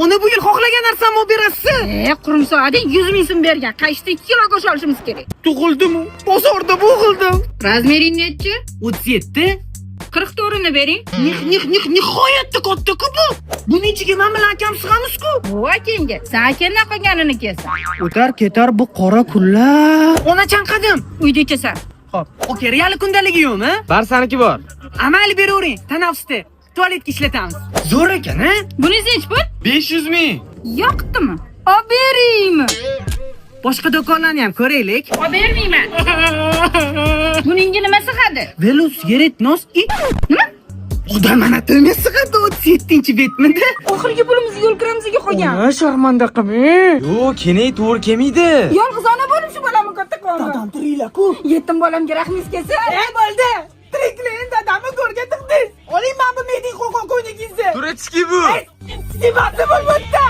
Uni bu yil xohlagan narsamni olib berasiz. Qurumsoqding 100 ming so'm bergan. Qayshda 2 kilo go'sht olishimiz kerak. Tug'ildim, bozorda bo'g'ildim. Razmering nechi? 37. 44 ni bering. Nihoyatda katta-ku bu. Buning ichiga men bilan akam sig'amiz-ku. Bu akenga. Sen akandan qolganini kelsa. O'tar ketar bu qora kunlar. Ona chanqadim. Uyda ichasan. Xo'p, oke, real kundaligi yo'qmi? Barsaniki bor. Amal beravering, tanaffusda. Tualetga ishlatamiz. Zo'r ekan, ha? Buningiz nechi pul? 500 ming. Yoqdimi? Olib beringmi? Boshqa do'konlarni ham ko'raylik. Olib bermayman. Buningga nima sig'adi? Velosiped nos it. Nima? Odam mana to'yga sig'adi 37-betmida. Oxirgi pulimizni yo'l kiramizga qo'ygan. Sharmanda qilmang. Yo'q, kenay to'g'ri kelmaydi. Yolg'izona bo'lib shu bolamni katta qildi. Dadam tiringlar-ku. Yetim bolamga rahmingiz kelsin. Bo'ldi. Tiriklar dadamni ko'rgan tiqdingiz. Oling mana bu mening qo'qon ko'ynigingizni. Turechki bu. Sibati bo'lmoqda.